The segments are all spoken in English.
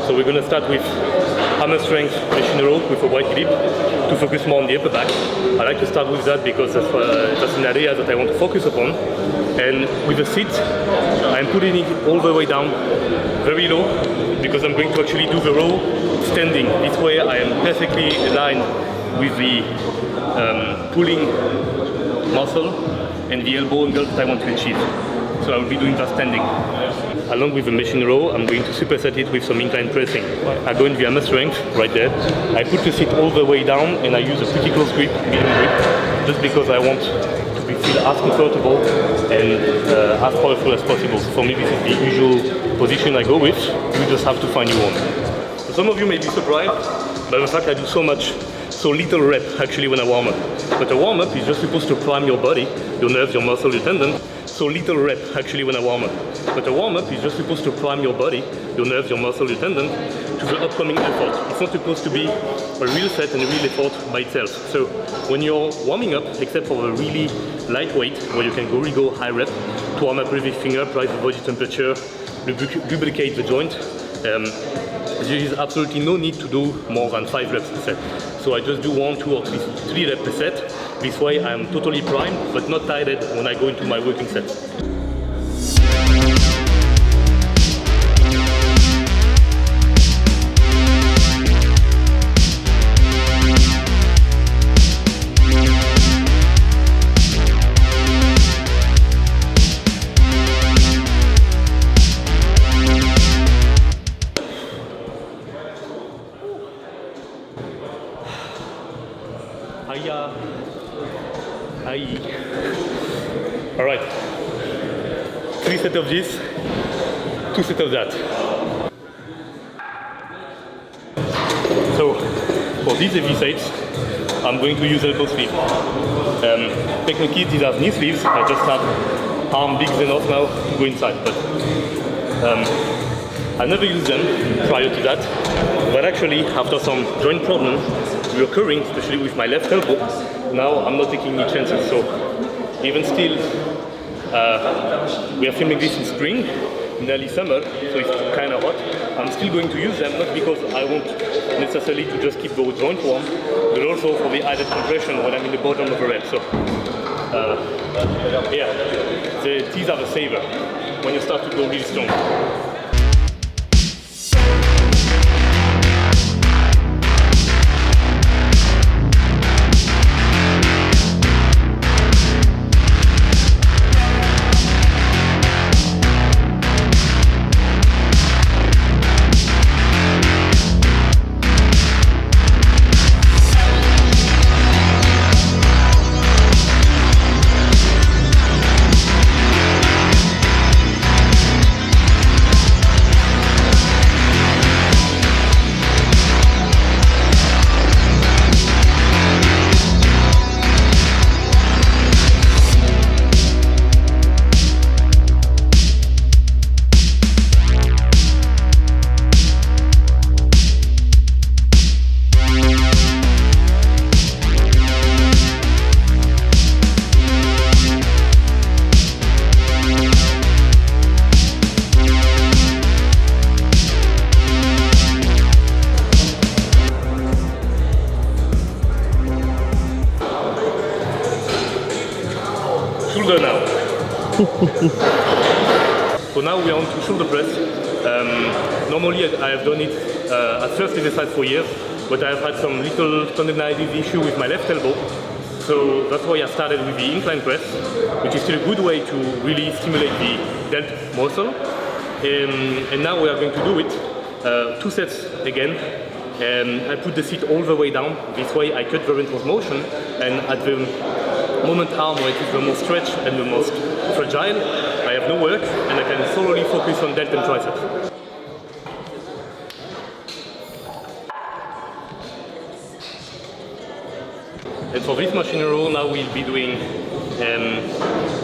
So we're going to start with hammer strength machine row with a wide grip to focus more on the upper back. I like to start with that because that's an area that I want to focus upon. And with the seat, I'm putting it all the way down, very low, because I'm going to actually do the row standing. This way I am perfectly aligned with the pulling muscle and the elbow angle that I want to achieve. So I will be doing that standing. Along with the machine row, I'm going to superset it with some incline pressing. I go in the hammer strength right there. I put the seat all the way down and I use a pretty close grip, medium grip, just because I want to feel as comfortable and as powerful as possible. So for me, this is the usual position I go with. You just have to find your own. So some of you may be surprised by the fact I do so little rep actually when I warm up. But a warm up is just supposed to prime your body, your nerves, your muscle, your tendon. So little rep actually when I warm up. But a warm up is just supposed to prime your body, your nerves, your muscle, your tendon to the upcoming effort. It's not supposed to be a real set and a real effort by itself. So when you're warming up, except for a really lightweight where you can really go high rep to warm up everything up, rise the body temperature, lubricate the joint, there is absolutely no need to do more than 5 reps per set. So I just do 1, 2 or 3 reps per set. This way I'm totally primed but not tired when I go into my working set. Alright, 3 sets of this, 2 sets of that. So for these heavy sets, I'm going to use elbow sleeve. Technically these are knee sleeves, I just have arm big enough now to go inside. But I never used them prior to that. But actually, after some joint problems recurring, especially with my left elbow, now I'm not taking any chances. So even still, we are filming this in spring, in early summer, so it's kind of hot. I'm still going to use them, not because I want necessarily to just keep the joint warm, but also for the added compression when I'm in the bottom of the rep. So yeah, these are the saver when you start to go really strong. So now we are on to shoulder press. Normally I have done it as first exercise for years, but I have had some little tendonitis issue with my left elbow. So that's why I started with the incline press, which is still a good way to really stimulate the delt muscle. And now we are going to do it 2 sets again. I put the seat all the way down. This way I cut the range of motion, and at the moment arm where it is the most stretched and the most fragile, I have no work and I can solely focus on delt and triceps. And for this machine row, now we'll be doing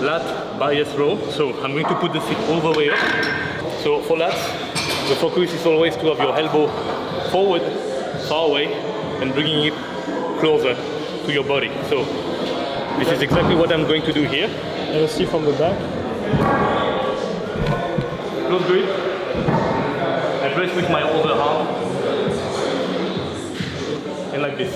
lat bias row. So I'm going to put the seat all the way up. So for lats, the focus is always to have your elbow forward, far away, and bringing it closer to your body. So this is exactly what I'm going to do here. And you see from the back. Close grip. I press with my other arm. And like this.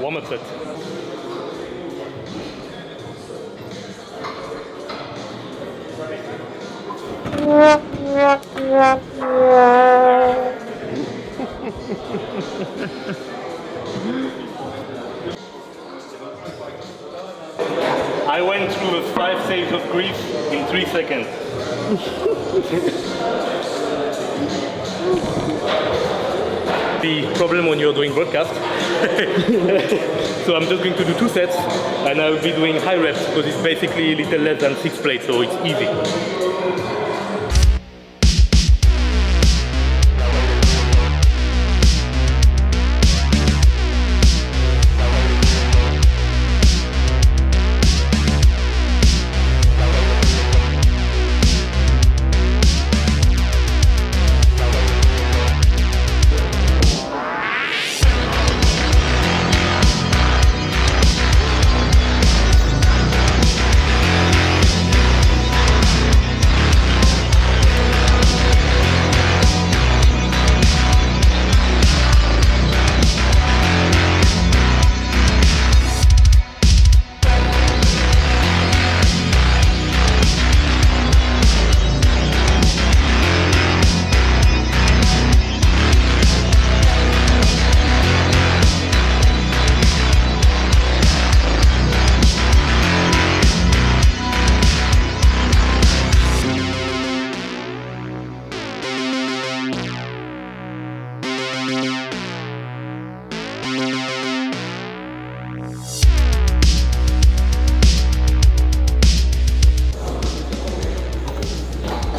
Warm-up set. I went through the 5 stages of grief in 3 seconds. The problem when you're doing broadcast. So I'm just going to do 2 sets, and I will be doing high reps because it's basically a little less than 6 plates, so it's easy.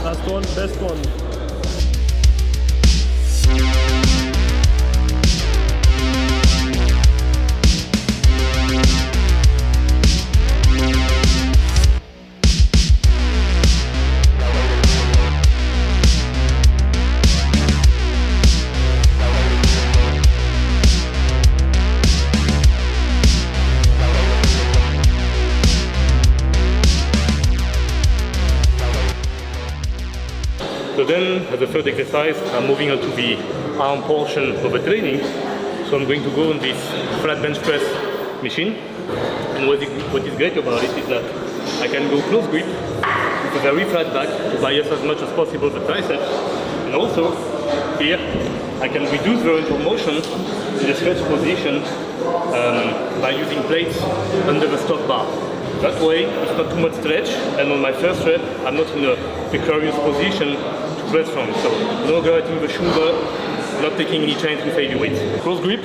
Last one, best one. So then, as a third exercise, I'm moving on to the arm portion of the training. So I'm going to go on this flat bench press machine. And what is great about it is that I can go close grip with a very flat back to bias as much as possible the triceps. And also, here, I can reduce the range of motion in the stretch position by using plates under the stock bar. That way, it's not too much stretch, and on my first rep, I'm not in a precarious position to press from. So, no guarding the shoulder, not taking any chance with heavy weights. Close grip,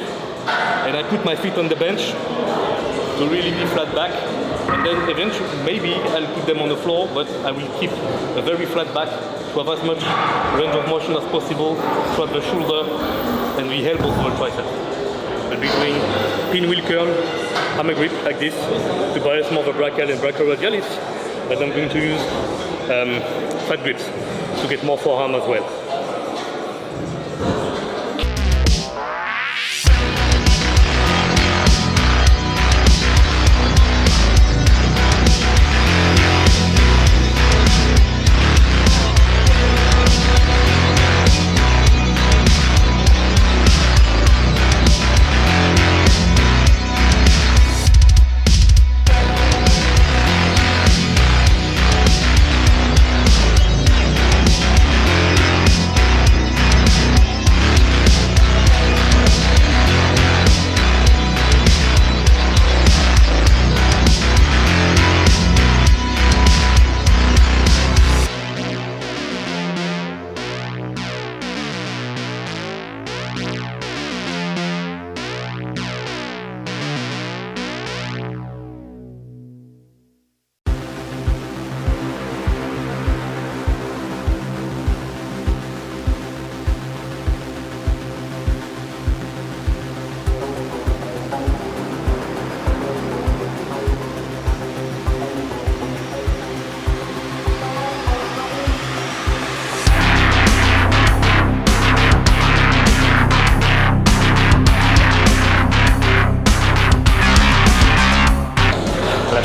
and I put my feet on the bench to really be flat back. And then eventually, maybe I'll put them on the floor, but I will keep a very flat back to have as much range of motion as possible throughout the shoulder and the elbows of the tricep. I'll be doing pinwheel curl, hammer grip like this to bias more the brachial and brachioradialis, but I'm going to use flat grips to get more forearm as well.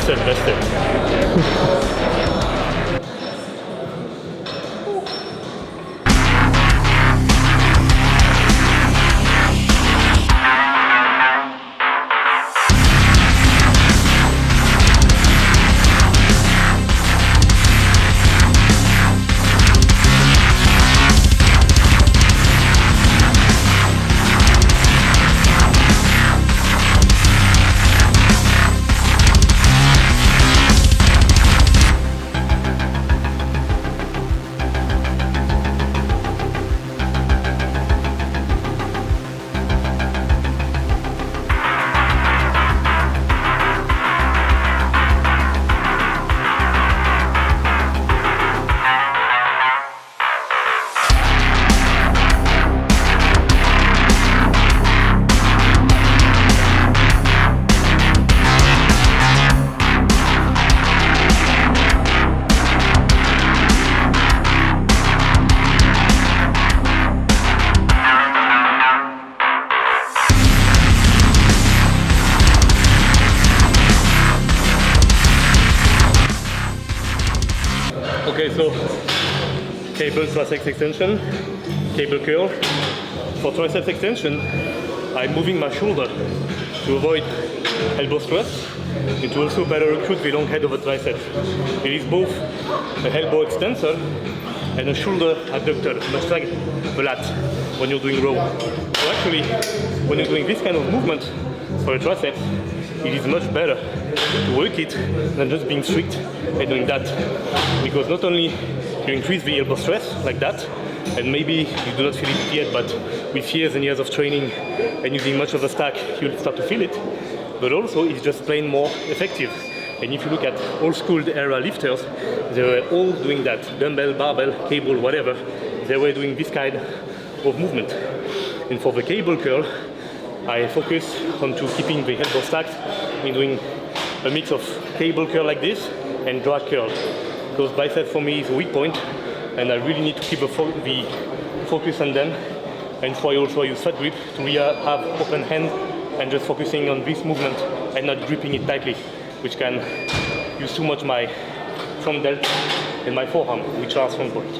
Best set, best set. Okay, so cable tricep extension, cable curl. For tricep extension, I'm moving my shoulder to avoid elbow thrust and to also better recruit the long head of the tricep. It is both a elbow extensor and a shoulder adductor, much like the lat when you're doing row. So actually, when you're doing this kind of movement for a tricep, it is much better to work it than just being strict and doing that. Because not only you increase the elbow stress like that, and maybe you do not feel it yet, but with years and years of training and using much of the stack, you'll start to feel it, but also it's just plain more effective. And if you look at old school era lifters, they were all doing that, dumbbell, barbell, cable, whatever, they were doing this kind of movement. And for the cable curl, I focus on to keeping the elbow stacked in doing a mix of cable curl like this and drag curl. Because bicep for me is a weak point, and I really need to keep the focus on them. And so I also use fat grip to really have open hand and just focusing on this movement and not gripping it tightly, which can use too much my front delt and my forearm, which are strong points.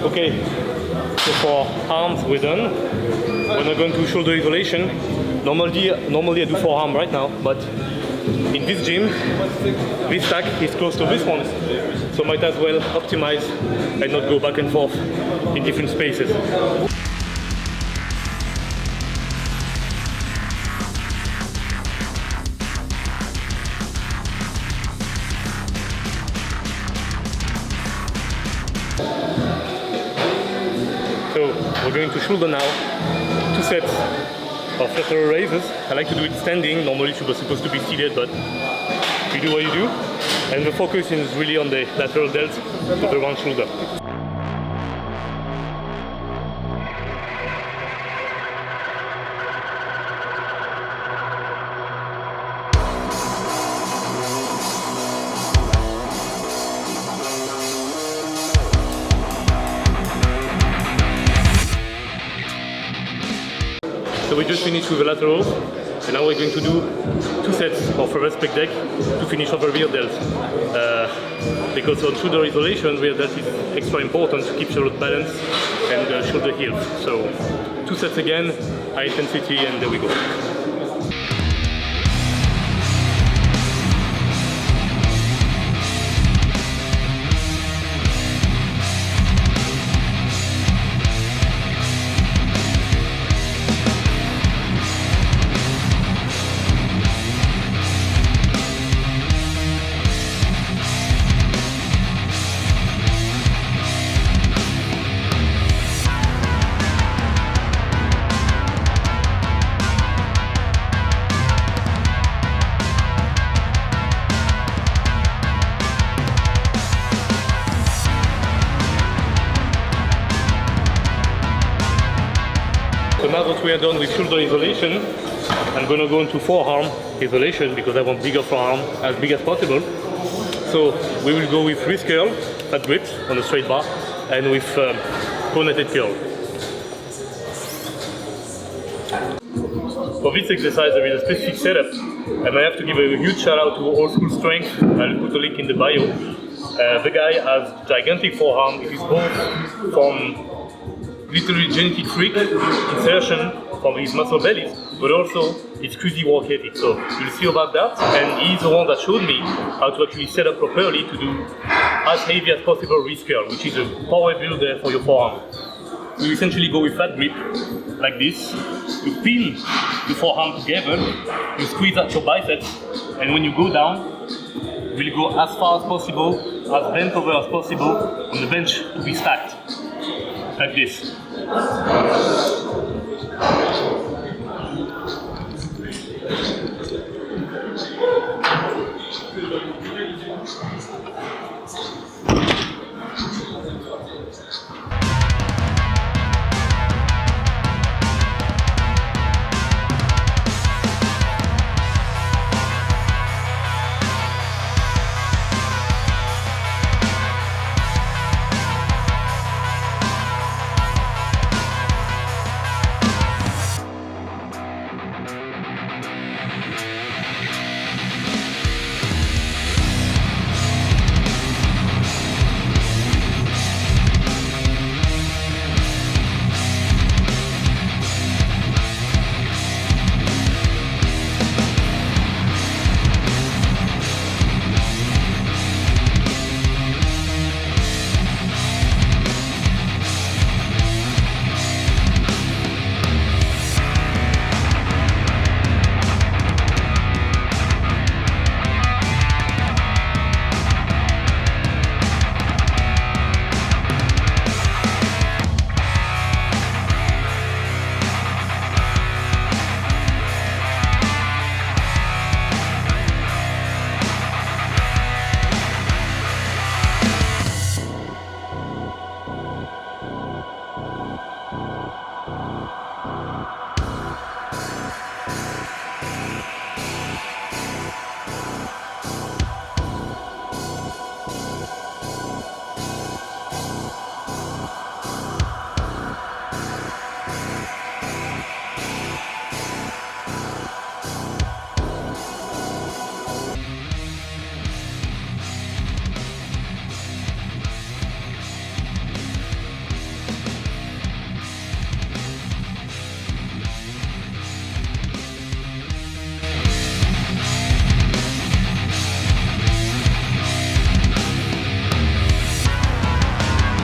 Okay, so for arms we're done. We're not going to shoulder isolation. Normally I do forearm right now, but in this gym, this stack is close to this one. So might as well optimize and not go back and forth in different spaces. So we're going to shoulder now, 2 sets of lateral raises. I like to do it standing. Normally it was supposed to be seated, but you do what you do. And the focus is really on the lateral delt of the round shoulder. So we just finished with the laterals, and now we're going to do 2 sets of reverse pec deck to finish off the rear delt. Because on shoulder isolation, rear delt is extra important to keep shoulder balance and shoulder healed. So 2 sets again, high intensity, and there we go. now that we are done with shoulder isolation, I'm going to go into forearm isolation because I want bigger forearm as big as possible. So we will go with wrist curl, fat grips on a straight bar, and with coordinated curl. For this exercise there is a specific setup, and I have to give a huge shout out to Old School Strength. I'll put a link in the bio. The guy has gigantic forearm. It is both from literally genetic freak insertion from his muscle belly, but also it's crazy work ethic. So you'll see about that, and he's the one that showed me how to actually set up properly to do as heavy as possible wrist curl, which is a power builder for your forearm. You essentially go with fat grip like this. You pin the forearm together, you squeeze out your biceps, and when you go down, you will go as far as possible, as bent over as possible on the bench to be stacked, like this.